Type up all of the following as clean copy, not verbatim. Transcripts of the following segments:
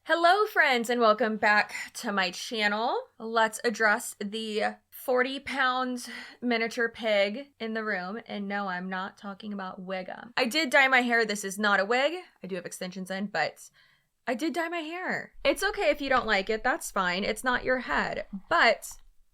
Hello friends and welcome back to my channel. Let's address the 40-pound miniature pig in the room. And no, I'm not talking about Wiggum. I did dye my hair. This is not a wig. I do have extensions in, but I did dye my hair. It's okay if you don't like it. That's fine. It's not your head, but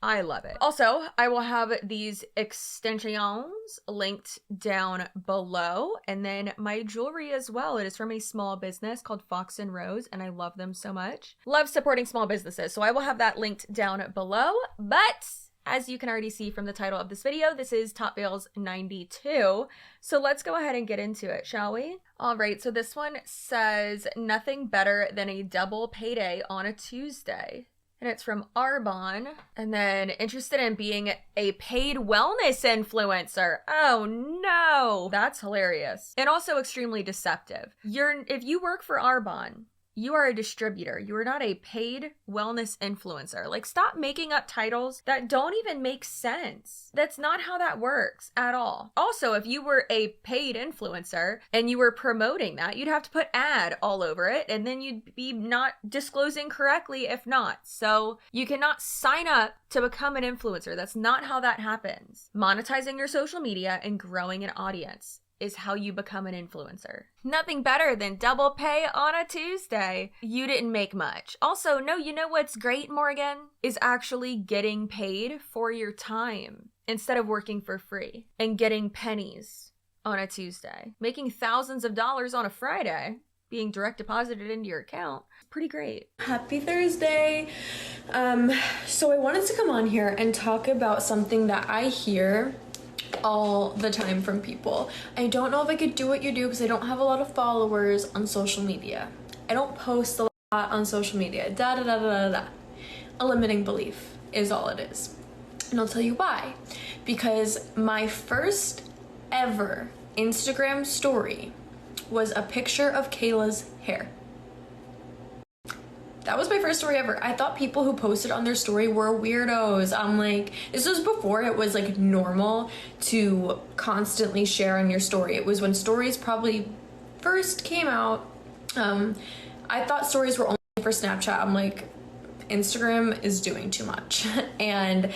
I love it. Also, I will have these extensions linked down below, and then my jewelry as well. It is from a small business called Fox and Rose, and I love them so much. Love supporting small businesses, so I will have that linked down below. But as you can already see from the title of this video, this is Top Fails 92. So let's go ahead and get into it, shall we? All right, so this one says, nothing better than a double payday on a Tuesday. And it's from Arbonne. And then interested in being a paid wellness influencer. Oh no, that's hilarious. And also extremely deceptive. If you work for Arbonne, you are a distributor. You are not a paid wellness influencer. Like, stop making up titles that don't even make sense. That's not how that works at all. Also, if you were a paid influencer and you were promoting that, you'd have to put ad all over it, and then you'd be not disclosing correctly if not. So you cannot sign up to become an influencer. That's not how that happens. Monetizing your social media and growing an audience is how you become an influencer. Nothing better than double pay on a Tuesday. You didn't make much. Also, no, you know what's great, Morgan? Is actually getting paid for your time instead of working for free and getting pennies on a Tuesday. Making thousands of dollars on a Friday, being direct deposited into your account. Pretty great. Happy Thursday. So I wanted to come on here and talk about something that I hear all the time from people. I don't know if I could do what you do because I don't have a lot of followers on social media. I don't post a lot on social media. A limiting belief is all it is. And I'll tell you why. Because my first ever Instagram story was a picture of Kayla's hair. That was my first story ever. I thought people who posted on their story were weirdos. I'm like, this was before it was like normal to constantly share on your story. It was when stories probably first came out. I thought stories were only for Snapchat. I'm like, Instagram is doing too much. And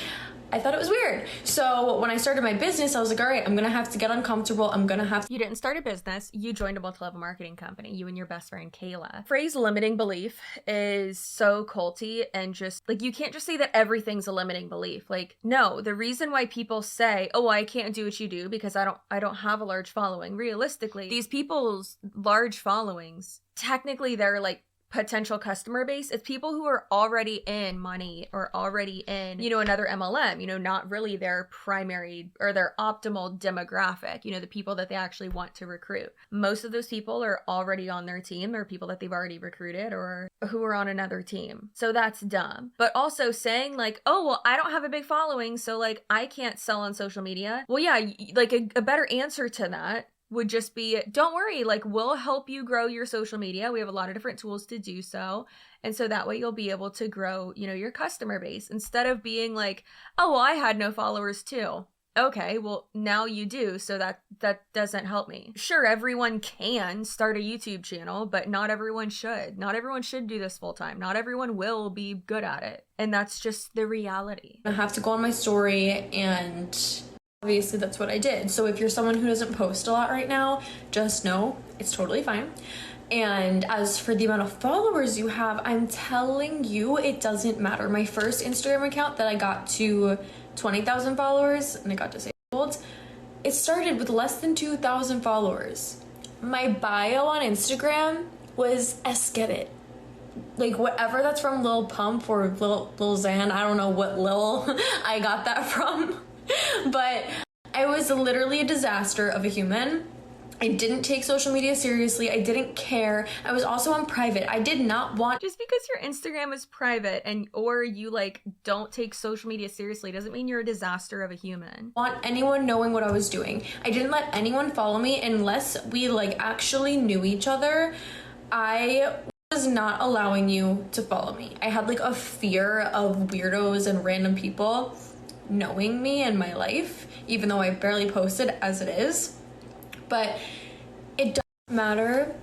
I thought it was weird. So when I started my business, I was like, all right, I'm gonna have to get uncomfortable. I'm gonna have to. You didn't start a business, you joined a multi-level marketing company, you and your best friend Kayla. Phrase limiting belief is so culty, and just like, you can't just say that everything's a limiting belief. Like, no, the reason why people say, oh, I can't do what you do because I don't have a large following. Realistically, these people's large followings, technically they're like potential customer base. It's people who are already in money or already in, another MLM, not really their primary or their optimal demographic, the people that they actually want to recruit. Most of those people are already on their team, or people that they've already recruited or who are on another team. So that's dumb. But also saying like, oh, well, I don't have a big following, so like I can't sell on social media. Well, yeah, like a better answer to that would just be, don't worry, like we'll help you grow your social media. We have a lot of different tools to do so. And so that way you'll be able to grow, your customer base, instead of being like, oh, well, I had no followers too. Okay, well, now you do. So that doesn't help me. Sure, everyone can start a YouTube channel, but not everyone should. Not everyone should do this full time. Not everyone will be good at it. And that's just the reality. I have to go on my story, and obviously that's what I did. So if you're someone who doesn't post a lot right now, just know it's totally fine. And as for the amount of followers you have, I'm telling you, it doesn't matter. My first Instagram account that I got to 20,000 followers and I got disabled, it started with less than 2,000 followers. My bio on Instagram was Eskedit. Like whatever that's from Lil Pump or Lil Xan, I don't know what Lil I got that from. But I was literally a disaster of a human. I didn't take social media seriously. I didn't care. I was also on private. I did not want— Just because your Instagram is private or you like don't take social media seriously doesn't mean you're a disaster of a human. Want anyone knowing what I was doing. I didn't let anyone follow me unless we like actually knew each other. I was not allowing you to follow me. I had like a fear of weirdos and random people knowing me and my life, even though I barely posted as it is. But it doesn't matter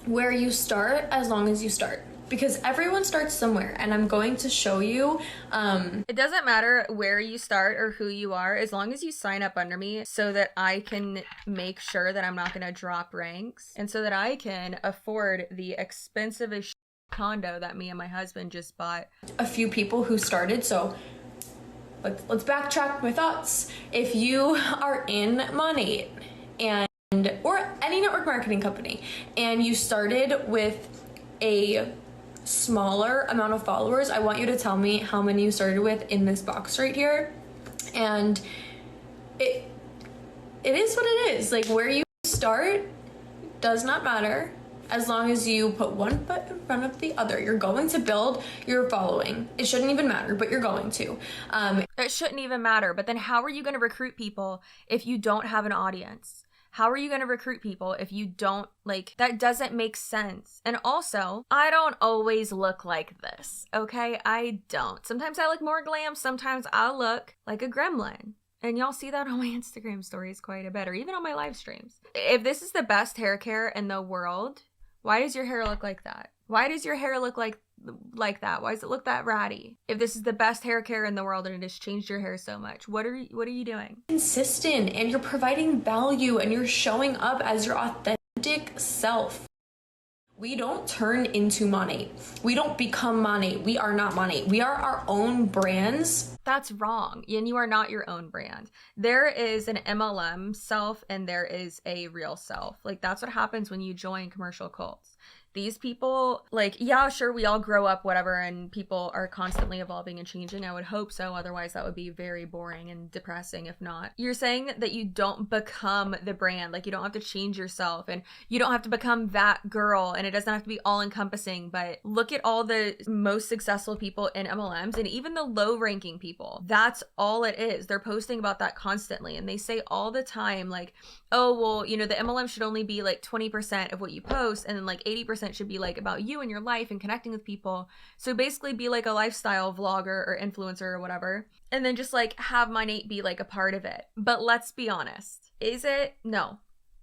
where you start as long as you start. because everyone starts somewhere, and I'm going to show you. It doesn't matter where you start or who you are, as long as you sign up under me so that I can make sure that I'm not going to drop ranks, and so that I can afford the expensive condo that me and my husband just bought. A few people who started, so let's backtrack my thoughts. If you are in Monate or any network marketing company, and you started with a smaller amount of followers, I want you to tell me how many you started with in this box right here. And it is what it is. Like, where you start does not matter, as long as you put one foot in front of the other. You're going to build your following. It shouldn't even matter, but you're going to. It shouldn't even matter, but then how are you going to recruit people if you don't have an audience? How are you going to recruit people if you don't, like, that doesn't make sense. And also, I don't always look like this, okay? I don't. Sometimes I look more glam, sometimes I look like a gremlin. And y'all see that on my Instagram stories quite a bit, or even on my live streams. If this is the best hair care in the world, why does your hair look like that? Why does your hair look like that? Why does it look that ratty? If this is the best hair care in the world and it has changed your hair so much, what are you doing? Consistent, and you're providing value, and you're showing up as your authentic self. We don't turn into Monate. We don't become Monate. We are not Monate. We are our own brands. That's wrong. And you are not your own brand. There is an MLM self and there is a real self. Like, that's what happens when you join commercial cults. These people, like, yeah, sure, we all grow up, whatever, and people are constantly evolving and changing. I would hope so. Otherwise, that would be very boring and depressing if not. You're saying that you don't become the brand. Like, you don't have to change yourself, and you don't have to become that girl, and it doesn't have to be all-encompassing. But look at all the most successful people in MLMs, and even the low-ranking people. That's all it is. They're posting about that constantly, and they say all the time, like, oh, well, you know, the MLM should only be like 20% of what you post, and then like 80% should be like about you and your life and connecting with people. So basically be like a lifestyle vlogger or influencer or whatever, and then just like have Monate be like a part of it. But let's be honest, is it? No,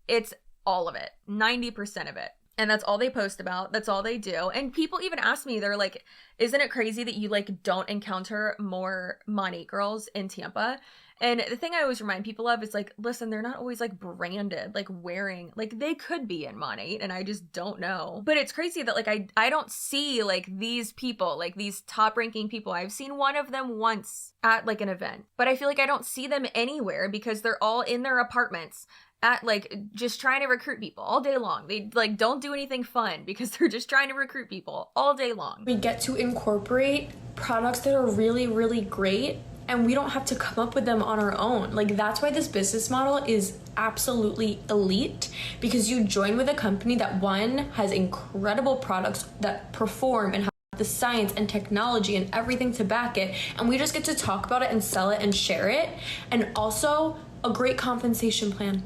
it's all of it, 90% of it. And that's all they post about. That's all they do. And people even ask me, they're like, isn't it crazy that you like don't encounter more Monate girls in Tampa? And the thing I always remind people of is like, listen, they're not always like branded, like wearing, like they could be in Monate and I just don't know. But it's crazy that like I don't see like these people, like these top ranking people. I've seen one of them once at like an event, but I feel like I don't see them anywhere because they're all in their apartments at like just trying to recruit people all day long. They like don't do anything fun because they're just trying to recruit people all day long. We get to incorporate products that are really, really great, and we don't have to come up with them on our own. Like, that's why this business model is absolutely elite, because you join with a company that, one, has incredible products that perform and have the science and technology and everything to back it, and we just get to talk about it and sell it and share it, and also a great compensation plan.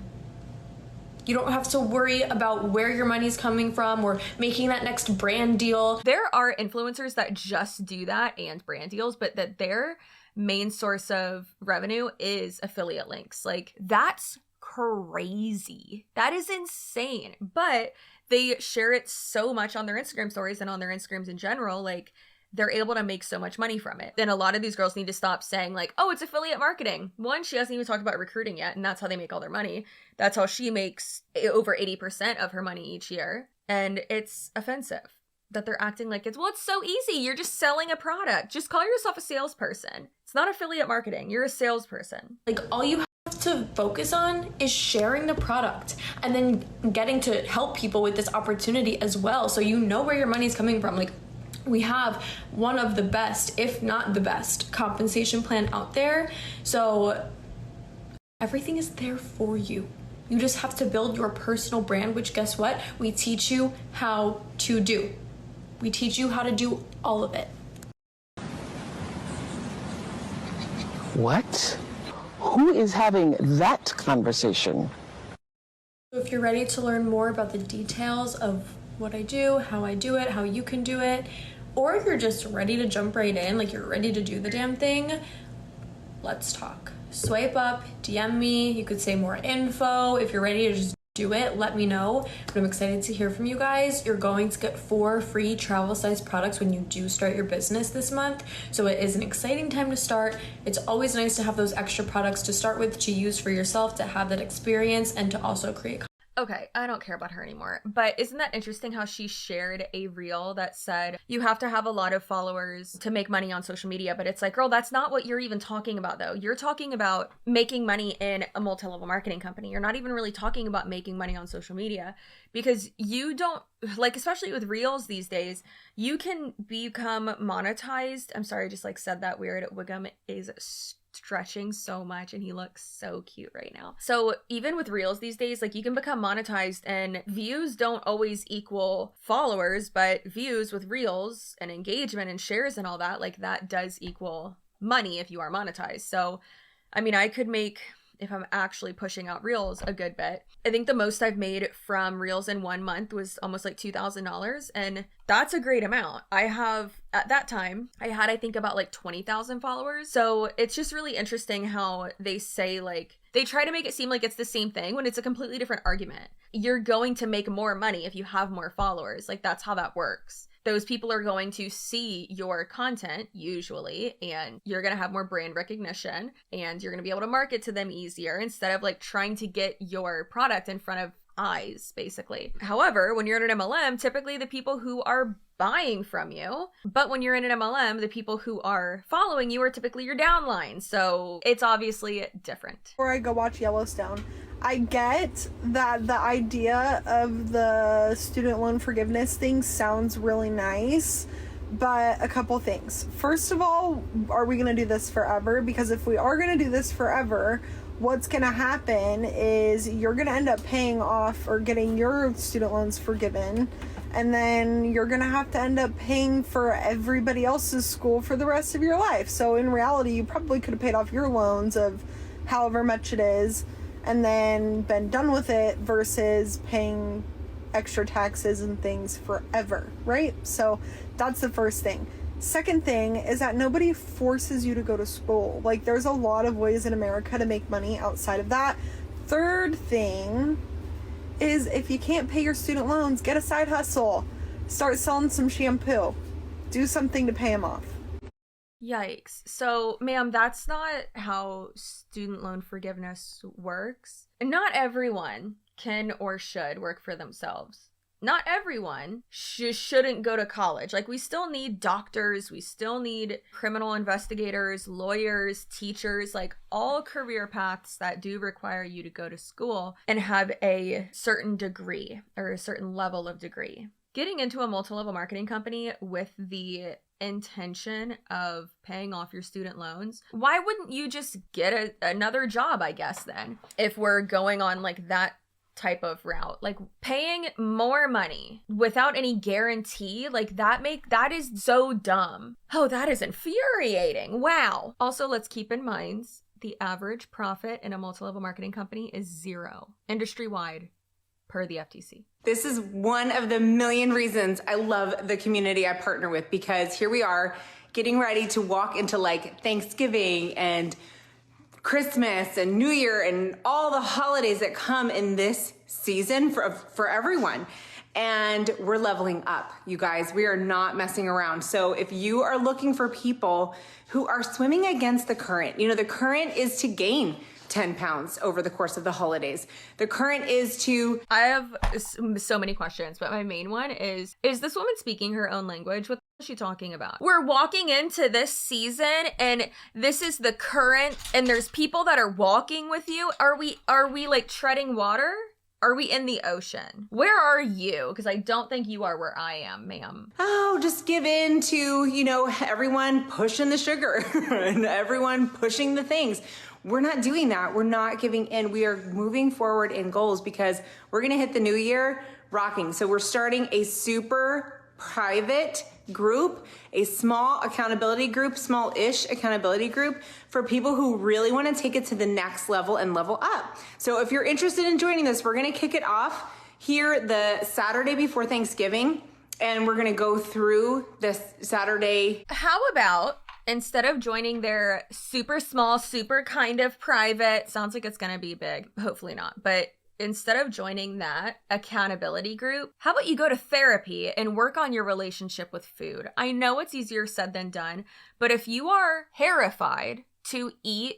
You don't have to worry about where your money's coming from or making that next brand deal. There are influencers that just do that and brand deals, but that their main source of revenue is affiliate links. Like, that's crazy. That is insane. But they share it so much on their Instagram stories and on their Instagrams in general. Like, they're able to make so much money from it. Then a lot of these girls need to stop saying like, oh, it's affiliate marketing. One, she hasn't even talked about recruiting yet, and that's how they make all their money. That's how she makes over 80% of her money each year. And it's offensive that they're acting like it's so easy. You're just selling a product. Just call yourself a salesperson. It's not affiliate marketing. You're a salesperson. Like, all you have to focus on is sharing the product and then getting to help people with this opportunity as well. So you know where your money's coming from. Like, we have one of the best, if not the best, compensation plan out there. So everything is there for you. You just have to build your personal brand, which, guess what? We teach you how to do. We teach you how to do all of it. What? Who is having that conversation? If you're ready to learn more about the details of what I do, how I do it, how you can do it, or you're just ready to jump right in, like you're ready to do the damn thing, let's talk. Swipe up, DM me, you could say more info. If you're ready to just do it, let me know. But I'm excited to hear from you guys. You're going to get 4 free travel size products when you do start your business this month. So it is an exciting time to start. It's always nice to have those extra products to start with, to use for yourself, to have that experience, and to also create. Okay, I don't care about her anymore. But isn't that interesting how she shared a reel that said you have to have a lot of followers to make money on social media? But it's like, girl, that's not what you're even talking about, though. You're talking about making money in a multi-level marketing company. You're not even really talking about making money on social media, because you don't, like, especially with reels these days, you can become monetized. I'm sorry, I just like said that weird. Wiggum is stretching so much and he looks so cute right now. So even with reels these days, like, you can become monetized, and views don't always equal followers, but views with reels and engagement and shares and all that, like, that does equal money if you are monetized. So I mean, I could make, if I'm actually pushing out reels, a good bit. I think the most I've made from reels in 1 month was almost like $2,000, and that's a great amount. I have, at that time, I had, I think, about like 20,000 followers. So it's just really interesting how they say, like, they try to make it seem like it's the same thing when it's a completely different argument. You're going to make more money if you have more followers. Like, that's how that works. Those people are going to see your content usually, and you're going to have more brand recognition, and you're going to be able to market to them easier instead of like trying to get your product in front of eyes, basically. However, when you're in an MLM, typically the people who are buying from you, but when you're in an MLM, the people who are following you are typically your downline. So it's obviously different. Before I go watch Yellowstone, I get that the idea of the student loan forgiveness thing sounds really nice, but a couple things. First of all, are we going to do this forever? Because if we are going to do this forever, what's going to happen is you're going to end up paying off or getting your student loans forgiven, and then you're going to have to end up paying for everybody else's school for the rest of your life. So in reality, you probably could have paid off your loans of however much it is and then been done with it versus paying extra taxes and things forever, right? So that's the first thing. Second thing is that nobody forces you to go to school. Like, there's a lot of ways in America to make money outside of that. Third thing is, if you can't pay your student loans, get a side hustle. Start selling some shampoo. Do something to pay them off. Yikes. So, ma'am, that's not how student loan forgiveness works. Not everyone can or should work for themselves. Not everyone shouldn't go to college. Like, we still need doctors, we still need criminal investigators, lawyers, teachers, like all career paths that do require you to go to school and have a certain degree or a certain level of degree. Getting into a multi-level marketing company with the intention of paying off your student loans, why wouldn't you just get another job, I guess, then, if we're going on like that type of route? Like, paying more money without any guarantee, like, that is so dumb. Oh, that is infuriating. Wow. Also, let's keep in mind the average profit in a multi-level marketing company is 0 industry-wide per the FTC. This is one of the million reasons I love the community I partner with, because here we are getting ready to walk into like Thanksgiving and Christmas and New Year and all the holidays that come in this season for everyone. And we're leveling up, you guys. We are not messing around. So if you are looking for people who are swimming against the current, you know, the current is to gain 10 pounds over the course of the holidays. The current is to... I have so many questions, but my main one is this woman speaking her own language? What is she talking about? We're walking into this season and this is the current and there's people that are walking with you. Are we like treading water? Are we in the ocean? Where are you? Because I don't think you are where I am, ma'am. Oh, just give in to, you know, everyone pushing the sugar and everyone pushing the things. We're not doing that. We're not giving in. We are moving forward in goals because we're going to hit the new year rocking. So we're starting a super private group, a small accountability group, small-ish accountability group for people who really want to take it to the next level and level up. So if you're interested in joining this, we're going to kick it off here the Saturday before Thanksgiving, and we're going to go through this Saturday. How about, instead of joining their super small, super kind of private, sounds like it's going to be big, hopefully not, but instead of joining that accountability group, how about you go to therapy and work on your relationship with food? I know it's easier said than done, but if you are terrified to eat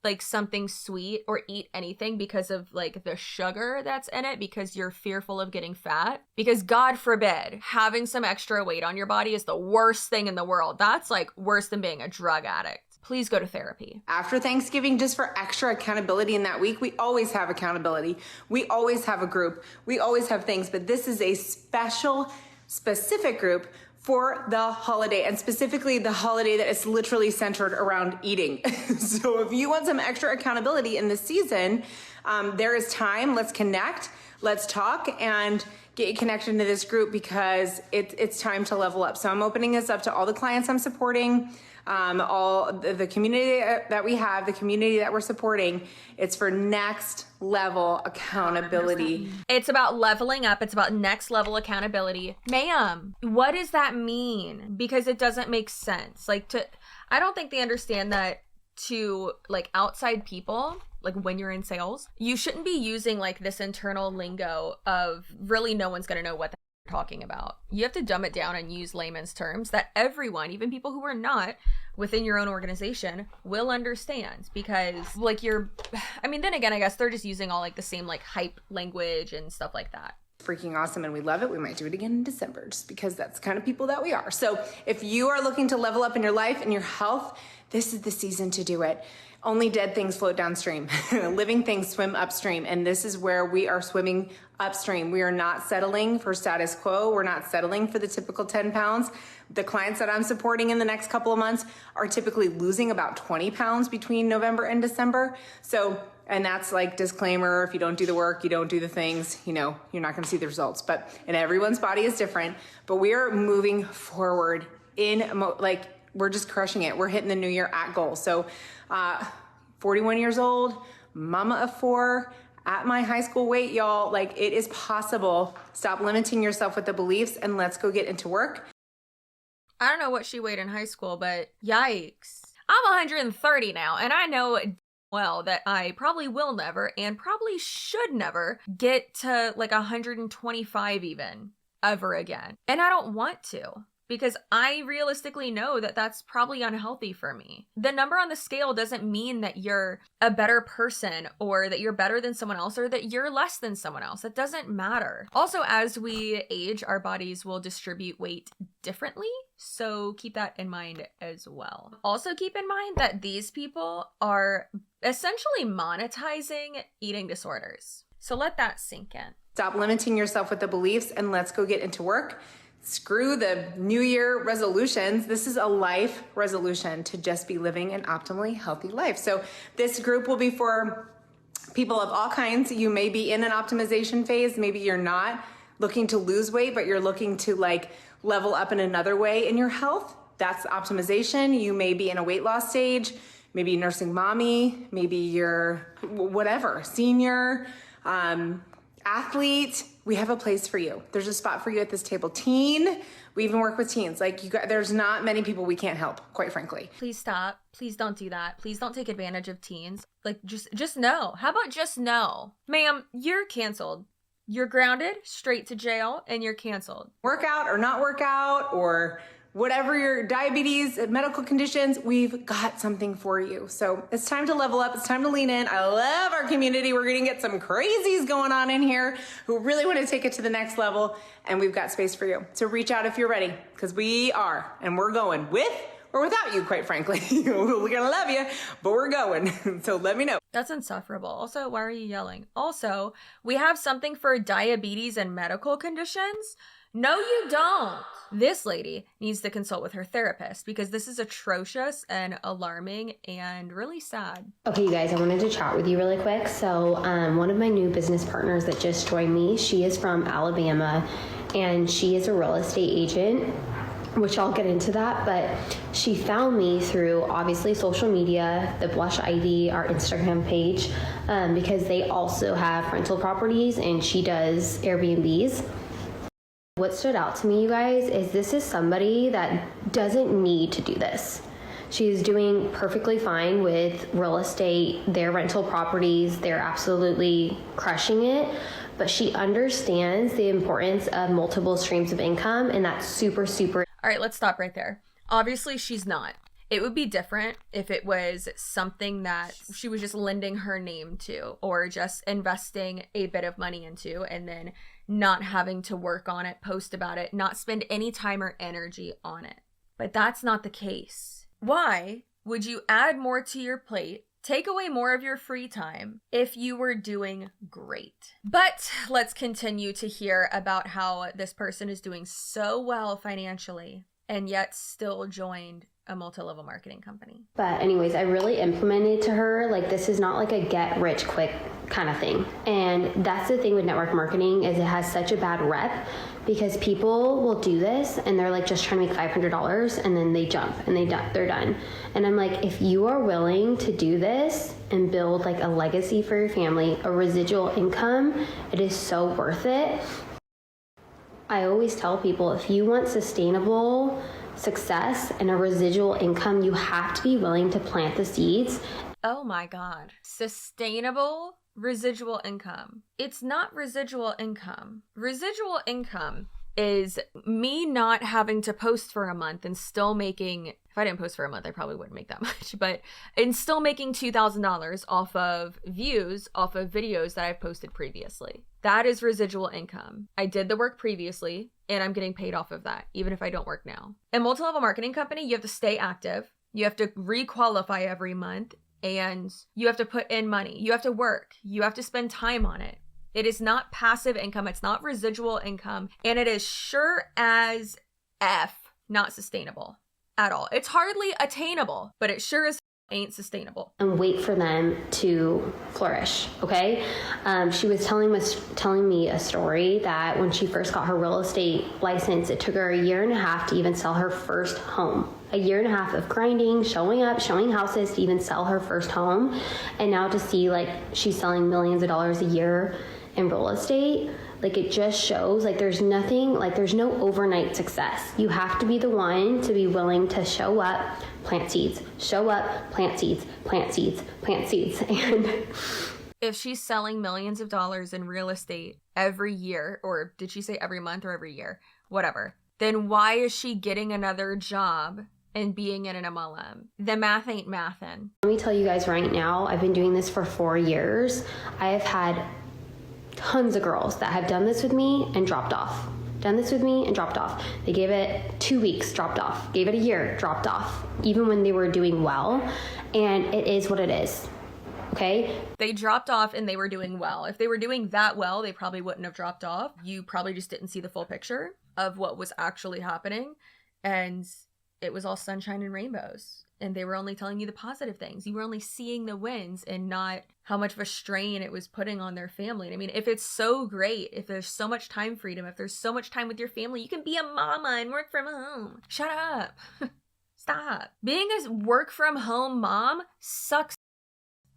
like something sweet or eat anything because of like the sugar that's in it, because you're fearful of getting fat, because God forbid having some extra weight on your body is the worst thing in the world. That's like worse than being a drug addict. Please go to therapy. After Thanksgiving, just for extra accountability in that week, we always have accountability. We always have a group. We always have things, but this is a special, specific group for the holiday, and specifically the holiday that is literally centered around eating. So if you want some extra accountability in this season, there is time. Let's connect, let's talk, and get you connected to this group because it's time to level up. So I'm opening this up to all the clients I'm supporting, all the community that we have, the community that we're supporting. It's for next level accountability. It's about leveling up. It's about next level accountability. Ma'am, what does that mean? Because it doesn't make sense. I don't think they understand that to like outside people, like when you're in sales, you shouldn't be using like this internal lingo of really no one's going to know what you're talking about. You have to dumb it down and use layman's terms that everyone, even people who are not within your own organization, will understand, because like then again, I guess they're just using all like the same like hype language and stuff like that. Freaking awesome, and we love it. We might do it again in December just because that's the kind of people that we are. So if you are looking to level up in your life and your health, this is the season to do it. Only dead things float downstream. Living things swim upstream, and this is where we are swimming upstream. We are not settling for status quo. We're not settling for the typical 10 pounds. The clients that I'm supporting in the next couple of months are typically losing about 20 pounds between November and December. And that's like disclaimer, if you don't do the work, you don't do the things, you're not going to see the results. And everyone's body is different, but we are moving forward we're just crushing it. We're hitting the new year at goal. So 41 years old, mama of 4, at my high school weight, y'all, like it is possible. Stop limiting yourself with the beliefs and let's go get into work. I don't know what she weighed in high school, but yikes. I'm 130 now, and I know well that I probably will never and probably should never get to like 125 even ever again. And I don't want to, because I realistically know that that's probably unhealthy for me. The number on the scale doesn't mean that you're a better person or that you're better than someone else or that you're less than someone else. It doesn't matter. Also, as we age, our bodies will distribute weight differently. So keep that in mind as well. Also keep in mind that these people are essentially monetizing eating disorders. So let that sink in. Stop limiting yourself with the beliefs and let's go get into work. Screw the New Year resolutions. This is a life resolution to just be living an optimally healthy life. So this group will be for people of all kinds. You may be in an optimization phase. Maybe you're not looking to lose weight, but you're looking to like level up in another way in your health. That's optimization. You may be in a weight loss stage, maybe nursing mommy, maybe you're whatever, senior, athlete. We have a place for you. There's a spot for you at this table. Teen, we even work with teens. There's not many people we can't help, quite frankly. Please stop. Please don't do that. Please don't take advantage of teens. Just no. How about just no? Ma'am, you're canceled. You're grounded, straight to jail, and you're canceled. Workout or not workout or whatever your diabetes, medical conditions, we've got something for you. So it's time to level up. It's time to lean in. I love our community. We're going to get some crazies going on in here who really want to take it to the next level. And we've got space for you. So reach out if you're ready, because we are, and we're going with or without you, quite frankly. We're going to love you, but we're going. So let me know. That's insufferable. Also, why are you yelling? Also, we have something for diabetes and medical conditions. No, you don't. This lady needs to consult with her therapist because this is atrocious and alarming and really sad. Okay, you guys, I wanted to chat with you really quick. So one of my new business partners that just joined me, she is from Alabama and she is a real estate agent, which I'll get into that, but she found me through obviously social media, the Blush ID, our Instagram page, because they also have rental properties and she does Airbnbs. What stood out to me, you guys, is this is somebody that doesn't need to do this. She's doing perfectly fine with real estate, their rental properties. They're absolutely crushing it. But she understands the importance of multiple streams of income, and that's super, super. All right, let's stop right there. Obviously, she's not. It would be different if it was something that she was just lending her name to, or just investing a bit of money into and then not having to work on it, post about it, not spend any time or energy on it. But that's not the case. Why would you add more to your plate, take away more of your free time if you were doing great? But let's continue to hear about how this person is doing so well financially and yet still joined a multi-level marketing company. But anyways, I really implemented to her, like, this is not like a get rich quick kind of thing. And that's the thing with network marketing, is it has such a bad rep, because people will do this and they're like just trying to make $500 and then they jump and they're done. And I'm like, if you are willing to do this and build like a legacy for your family, a residual income, it is so worth it. I always tell people, if you want sustainable success and a residual income, you have to be willing to plant the seeds. Oh my God. Sustainable residual income. It's not residual income. Residual income is me not having to post for a month and still making, if I didn't post for a month, I probably wouldn't make that much, but and still making $2,000 off of views, off of videos that I've posted previously. That is residual income. I did the work previously and I'm getting paid off of that, even if I don't work now. In multi-level marketing company, you have to stay active. You have to re-qualify every month, and you have to put in money. You have to work. You have to spend time on it. It is not passive income. It's not residual income. And it is sure as F not sustainable at all. It's hardly attainable, but it sure as ain't sustainable. And wait for them to flourish, okay? She was telling me a story that when she first got her real estate license, it took her 1.5 years to even sell her first home. 1.5 years of grinding, showing up, showing houses to even sell her first home. And now to see like she's selling millions of dollars a year in real estate, like it just shows like there's nothing, like there's no overnight success. You have to be the one to be willing to show up, plant seeds, show up, plant seeds, plant seeds, plant seeds. And if she's selling millions of dollars in real estate every year, or did she say every month or every year, whatever, then why is she getting another job and being in an MLM? The math ain't mathin'. Let me tell you guys right now, I've been doing this for 4 years. I have had tons of girls that have done this with me and dropped off. Done this with me and dropped off. They gave it 2 weeks, dropped off. Gave it a year, dropped off. Even when they were doing well. And it is what it is. Okay? They dropped off and they were doing well. If they were doing that well, they probably wouldn't have dropped off. You probably just didn't see the full picture of what was actually happening. And it was all sunshine and rainbows. And they were only telling you the positive things. You were only seeing the wins and not how much of a strain it was putting on their family. And I mean, if it's so great, if there's so much time freedom, if there's so much time with your family, you can be a mama and work from home. Shut up. Stop. Being a work from home mom sucks.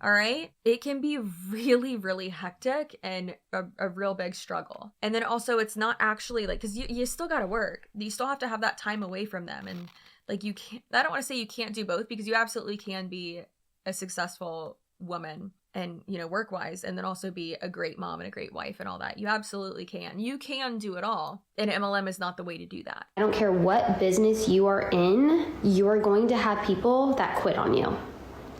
All right? It can be really, really hectic and a real big struggle. And then also it's not actually like, because you still got to work. You still have to have that time away from them. And like you can't, I don't want to say you can't do both, because you absolutely can be a successful woman and, you know, work-wise, and then also be a great mom and a great wife and all that. You absolutely can. You can do it all. And MLM is not the way to do that. I don't care what business you are in, you're going to have people that quit on you.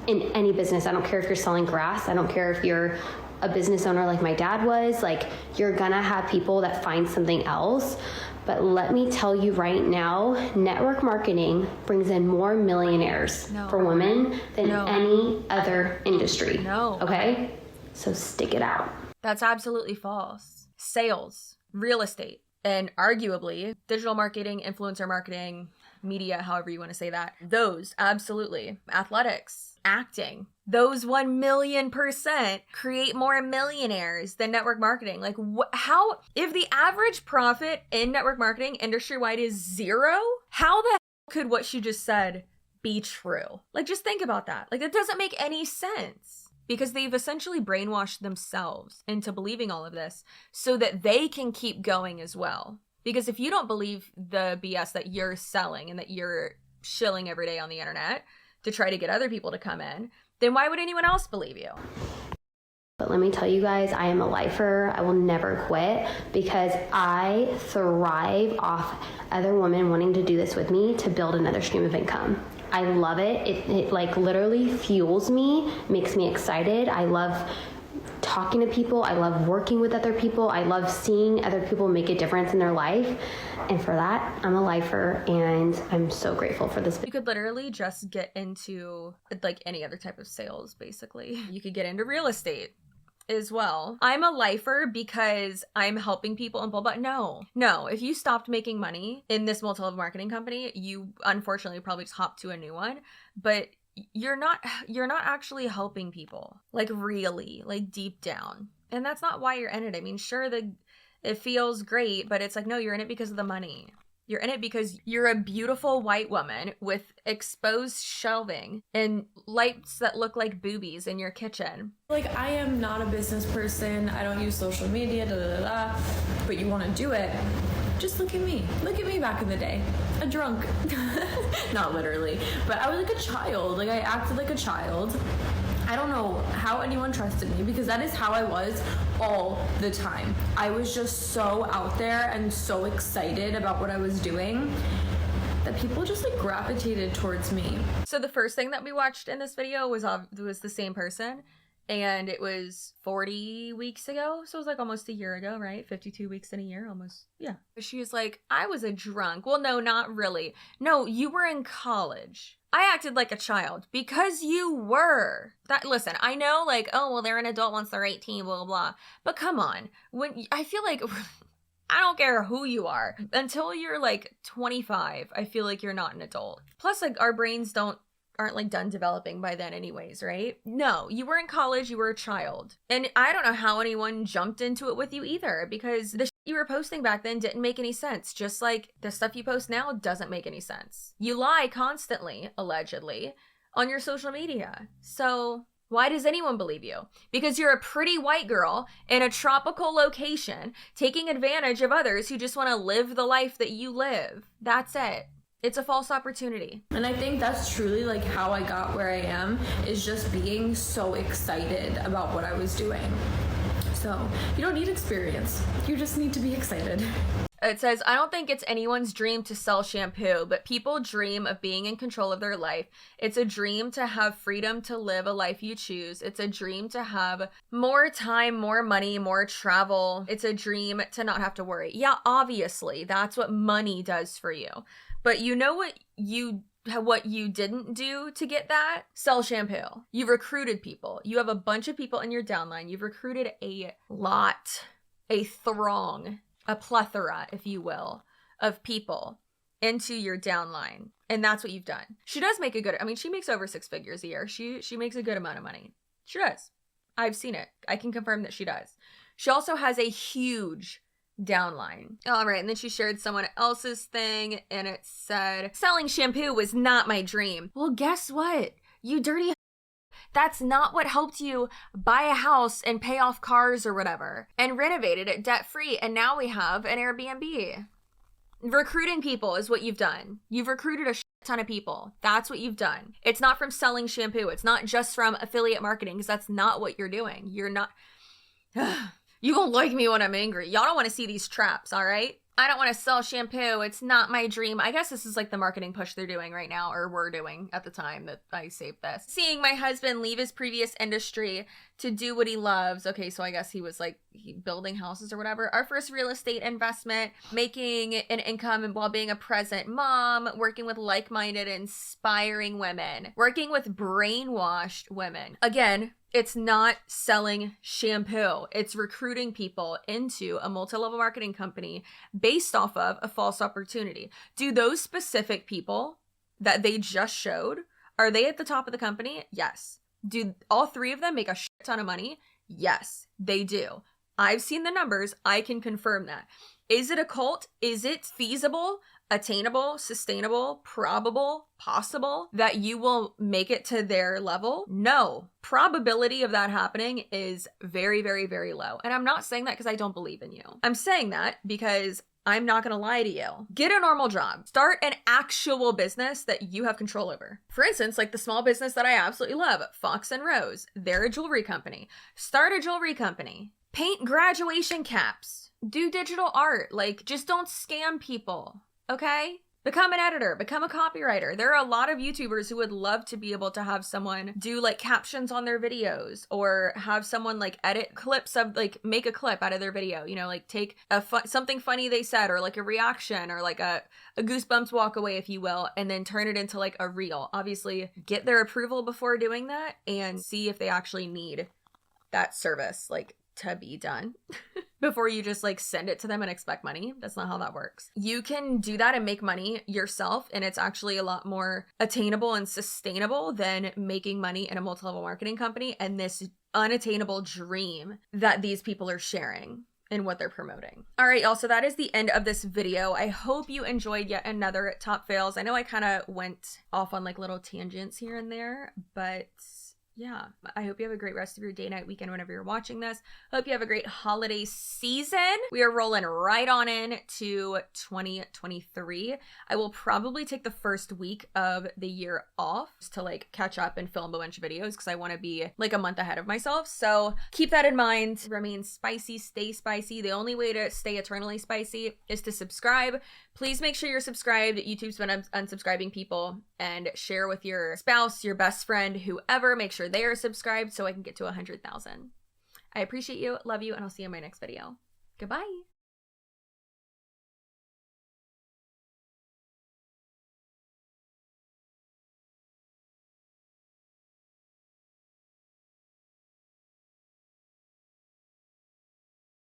In any business, I don't care if you're selling grass. I don't care if you're a business owner like my dad was. Like, you're gonna have people that find something else. But let me tell you right now, network marketing brings in more millionaires for women than any other industry. Okay? So stick it out. That's absolutely false. Sales, real estate, and arguably digital marketing, influencer marketing, media, however you want to say that, those absolutely. Athletics, acting, those 1,000,000% create more millionaires than network marketing. Like, how, if the average profit in network marketing industry-wide is 0, how the hell could what she just said be true? Like, just think about that. Like, that doesn't make any sense, because they've essentially brainwashed themselves into believing all of this so that they can keep going as well. Because if you don't believe the BS that you're selling and that you're shilling every day on the internet, to try to get other people to come in, then why would anyone else believe you? But let me tell you guys, I am a lifer. I will never quit because I thrive off other women wanting to do this with me to build another stream of income. I love it. It like literally fuels me, makes me excited. I love talking to people. I love working with other people. I love seeing other people make a difference in their life. And for that, I'm a lifer, and I'm so grateful for this. You could literally just get into like any other type of sales, basically. You could get into real estate as well. I'm a lifer because I'm helping people and blah, blah. No, if you stopped making money in this multi-level marketing company, you unfortunately probably just hop to a new one, but you're not actually helping people, like really, like deep down. And that's not why you're in it. I mean, sure, it feels great, but it's like, no, you're in it because of the money. You're in it because you're a beautiful white woman with exposed shelving and lights that look like boobies in your kitchen. Like, I am not a business person. I don't use social media, but you want to do it. Just look at me. Look at me back in the day. A drunk. Not literally, but I was like a child. Like, I acted like a child. I don't know how anyone trusted me because that is how I was all the time. I was just so out there and so excited about what I was doing that people just like gravitated towards me. So the first thing that we watched in this video was the same person, and it was 40 weeks ago. So it was like almost a year ago, right? 52 weeks in a year, almost. Yeah. She was like, I was a drunk. Well, no, not really. No, you were in college. I acted like a child because you were. Listen, I know, like, oh, well, they're an adult once they're 18, blah, blah, blah. But come on. I feel like, I don't care who you are. Until you're like 25, I feel like you're not an adult. Plus, like, our brains aren't like done developing by then anyways, right? No, you were in college, you were a child. And I don't know how anyone jumped into it with you either, because the shit you were posting back then didn't make any sense. Just like the stuff you post now doesn't make any sense. You lie constantly, allegedly, on your social media. So why does anyone believe you? Because you're a pretty white girl in a tropical location taking advantage of others who just want to live the life that you live. That's it. It's a false opportunity. And I think that's truly like how I got where I am, is just being so excited about what I was doing. So you don't need experience. You just need to be excited. It says, I don't think it's anyone's dream to sell shampoo, but people dream of being in control of their life. It's a dream to have freedom to live a life you choose. It's a dream to have more time, more money, more travel. It's a dream to not have to worry. Yeah, obviously, that's what money does for you. But you know what you didn't do to get that? Sell shampoo. You've recruited people. You have a bunch of people in your downline. You've recruited a lot, a throng, a plethora, if you will, of people into your downline. And that's what you've done. She does make she makes over 6 figures a year. She makes a good amount of money. She does. I've seen it. I can confirm that she does. She also has a huge downline. All right, and then she shared someone else's thing, and it said, selling shampoo was not my dream. Well, guess what? You dirty. That's not what helped you buy a house and pay off cars or whatever, and renovated it debt-free, and now we have an Airbnb. Recruiting people is what you've done. You've recruited a ton of people. That's what you've done. It's not from selling shampoo. It's not just from affiliate marketing, because that's not what you're doing. You're not... You don't like me when I'm angry. Y'all don't want to see these traps, all right? I don't want to sell shampoo. It's not my dream. I guess this is like the marketing push they're doing right now, or were doing at the time that I saved this. Seeing my husband leave his previous industry to do what he loves. Okay, so I guess he was like building houses or whatever. Our first real estate investment, making an income while being a present mom, working with like-minded, inspiring women, working with brainwashed women. Again, it's not selling shampoo. It's recruiting people into a multi-level marketing company based off of a false opportunity. Do those specific people that they just showed, are they at the top of the company? Yes. Do all 3 of them make a shit ton of money? Yes, they do. I've seen the numbers. I can confirm that. Is it a cult? Is it feasible, attainable, sustainable, probable, possible that you will make it to their level? No. Probability of that happening is very, very, very low. And I'm not saying that because I don't believe in you. I'm saying that because I'm not gonna lie to you. Get a normal job. Start an actual business that you have control over. For instance, like the small business that I absolutely love, Fox and Rose. They're a jewelry company. Start a jewelry company. Paint graduation caps. Do digital art. Like, just don't scam people, okay? Become an editor, become a copywriter. There are a lot of YouTubers who would love to be able to have someone do like captions on their videos, or have someone like edit clips of, like, make a clip out of their video, you know, like take something funny they said, or like a reaction, or like a goosebumps walk away, if you will, and then turn it into like a reel. Obviously, get their approval before doing that and see if they actually need that service, like, to be done before you just like send it to them and expect money. That's not how that works. You can do that and make money yourself, and it's actually a lot more attainable and sustainable than making money in a multi-level marketing company and this unattainable dream that these people are sharing and what they're promoting. All right, y'all, so that is the end of this video. I hope you enjoyed yet another top fails. I know I kind of went off on like little tangents here and there, but yeah, I hope you have a great rest of your day, night, weekend, whenever you're watching this. Hope you have a great holiday season. We are rolling right on in to 2023. I will probably take the first week of the year off just to like catch up and film a bunch of videos because I want to be like a month ahead of myself. So keep that in mind. Remain spicy, stay spicy. The only way to stay eternally spicy is to subscribe. Please make sure you're subscribed. YouTube's been unsubscribing people, and share with your spouse, your best friend, whoever. Make sure they are subscribed so I can get to 100,000. I appreciate you, love you, and I'll see you in my next video. Goodbye.